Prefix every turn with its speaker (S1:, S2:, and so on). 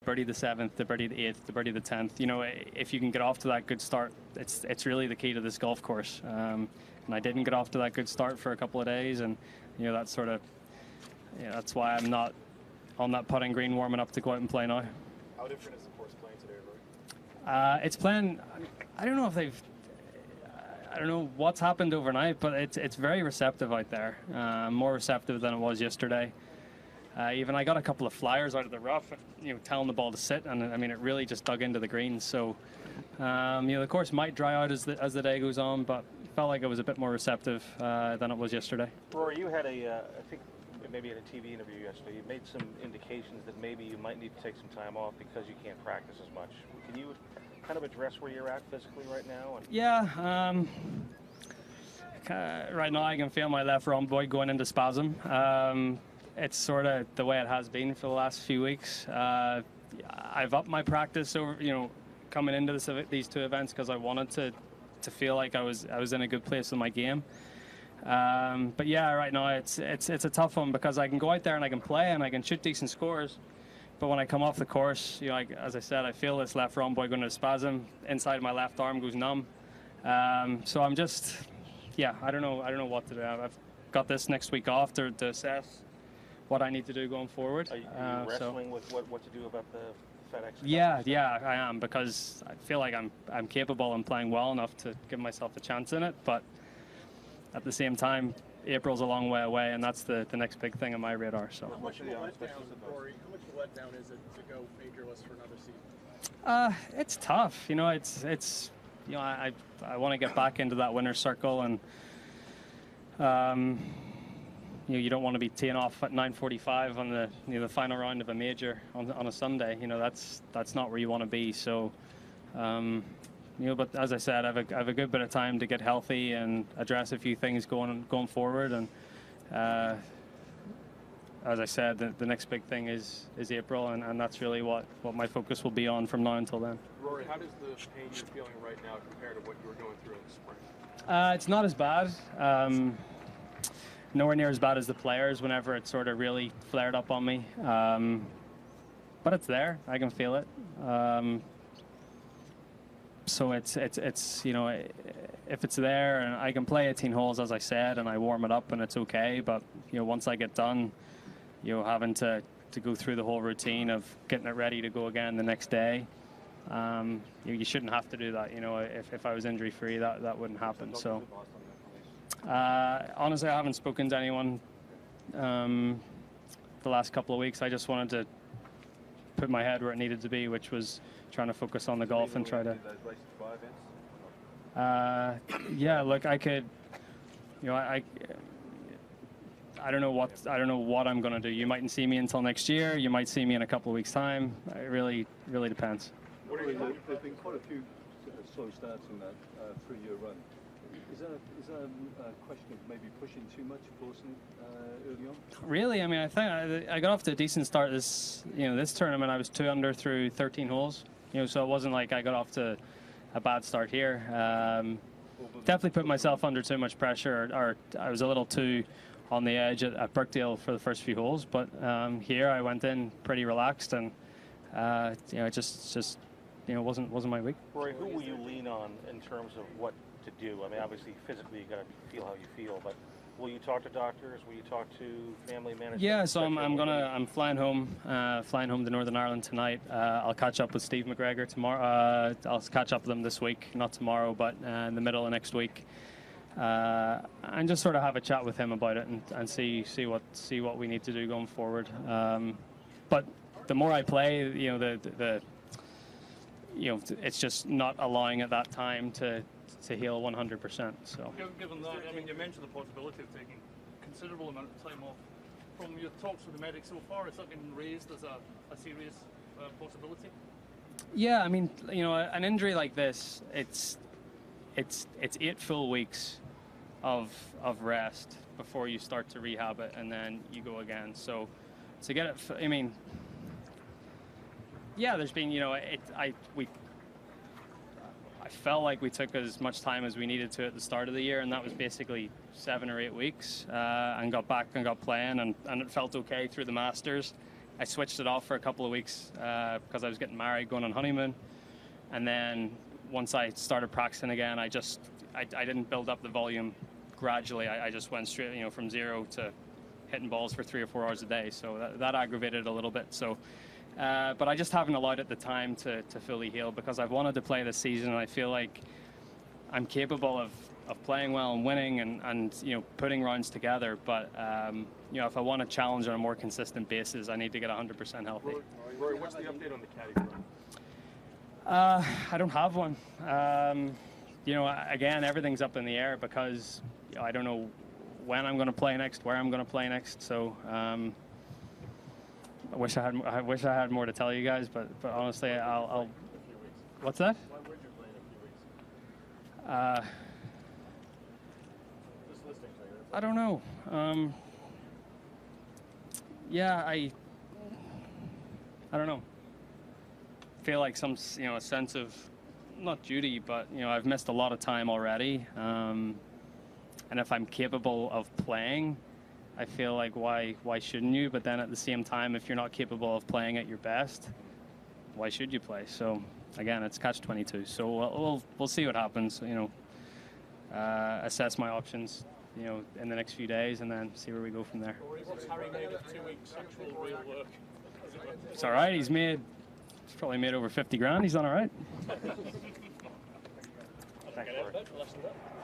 S1: birdie the 7th, to birdie the 8th, to birdie the 10th. You know, if you can get off to that good start, it's really the key to this golf course. And I didn't get off to that good start for a couple of days, and you know, that's sort of, yeah, that's why I'm not on that putting green warming up to go out and play now.
S2: How different is the course playing today, Rory?
S1: It's playing. I don't know if they've. I don't know what's happened overnight, but it's very receptive out there. More receptive than it was yesterday. Even I got a couple of flyers out of the rough, you know, telling the ball to sit, and I mean, it really just dug into the greens. So, you know, the course might dry out as the day goes on, but it felt like it was a bit more receptive than it was yesterday.
S3: Rory, you had I think maybe in a TV interview yesterday, you made some indications that maybe you might need to take some time off because you can't practice as much. Can you kind of address where you're at physically right now?
S1: Yeah. Right now I can feel my left rhomboid going into spasm. It's sort of the way it has been for the last few weeks. I've upped my practice over, you know, coming into these two events because I wanted to feel like I was in a good place in my game. But yeah, right now it's a tough one because I can go out there and I can play and I can shoot decent scores, but when I come off the course, you know, as I said, I feel this left rhomboid going into spasm. Inside my left arm goes numb. So I'm just, yeah, I don't know what to do. I've got this next week off to assess what I need to do going forward.
S3: Are you wrestling with what to do about the FedEx?
S1: Yeah, I am, because I feel like I'm capable and playing well enough to give myself a chance in it, but at the same time, April's a long way away, and that's the next big thing on my radar. So.
S2: How much of a letdown is it to go majorless for another season?
S1: It's tough. You know, it's you know, I want to get back into that winner's circle, and you know, you don't want to be teeing off at 9:45 on the final round of a major on a Sunday. You know, that's not where you want to be. So. You know, but as I said, I have a good bit of time to get healthy and address a few things going forward. And as I said, the next big thing is April, and that's really what my focus will be on from now until then.
S2: Rory, how does the pain you're feeling right now compare to what you were going through in the spring?
S1: It's not as bad. Nowhere near as bad as the players whenever it sort of really flared up on me. But it's there. I can feel it. So it's you know, if it's there and I can play 18 holes, as I said, and I warm it up and it's okay, but you know, once I get done, you know, having to go through the whole routine of getting it ready to go again the next day, you shouldn't have to do that. You know, if I was injury free, that wouldn't happen. So honestly, I haven't spoken to anyone the last couple of weeks. I just wanted to put my head where it needed to be, which was trying to focus on the golf and try to. Yeah, look, I could, you know, I don't know what I'm going to do. You mightn't see me until next year. You might see me in a couple of weeks' time. It really depends.
S4: There's been quite a few slow starts in that 3-year run. Is that a question of maybe pushing too much, forcing early on?
S1: Really, I mean, I think I got off to a decent start this tournament. I was 2 under through 13 holes. You know, so it wasn't like I got off to a bad start here. Definitely put myself under too much pressure, or I was a little too on the edge at Birkdale for the first few holes. But here I went in pretty relaxed, and you know, it just you know, wasn't my week.
S3: Rory, who will you lean on in terms of what to do? I mean, obviously physically you got to feel how you feel, but will you talk to doctors? Will you talk to family management?
S1: Yeah, so I'm flying home to Northern Ireland tonight. I'll catch up with Steve McGregor tomorrow. I'll catch up with him this week, not tomorrow, but in the middle of next week, and just sort of have a chat with him about it and see what we need to do going forward. But the more I play, you know, you know, it's just not allowing at that time to heal 100%. So.
S5: Given that, I mean, you mentioned the possibility of taking considerable amount of time off. From your talks with the medics so far, is that been raised as a serious possibility?
S1: Yeah, I mean, you know, an injury like this, it's 8 full weeks of rest before you start to rehab it, and then you go again. So to get it, I mean, yeah, there's been, you know, I felt like we took as much time as we needed to at the start of the year, and that was basically 7 or 8 weeks, and got back and got playing, and it felt okay through the Masters. I switched it off for a couple of weeks because I was getting married, going on honeymoon, and then once I started practicing again, I didn't build up the volume gradually. I just went straight, from 0 to hitting balls for 3 or 4 hours a day. So that aggravated it a little bit. So, but I just haven't allowed it the time to fully heal because I've wanted to play this season, and I feel like I'm capable of playing well and winning and putting rounds together. But if I want to challenge on a more consistent basis, I need to get 100% healthy.
S3: Rory, what's the update on the caddy program?
S1: I don't have one. Again, everything's up in the air because I don't know when I'm going to play next, where I'm going to play next. So I wish I had more to tell you guys, but honestly, I'll. What's that?
S2: Why would you play in a few weeks? Just listening to you.
S1: I don't know. I don't know. Feel like a sense of not duty, but I've missed a lot of time already, and if I'm capable of playing, I feel like why shouldn't you? But then at the same time, if you're not capable of playing at your best, why should you play? So again, it's catch-22. So we'll see what happens. Assess my options, in the next few days, and then see where we go from there.
S5: What's Harry made of 2 weeks actual real work?
S1: It's all right. He's probably made over 50 grand. He's done all right.
S3: Thanks, Rory.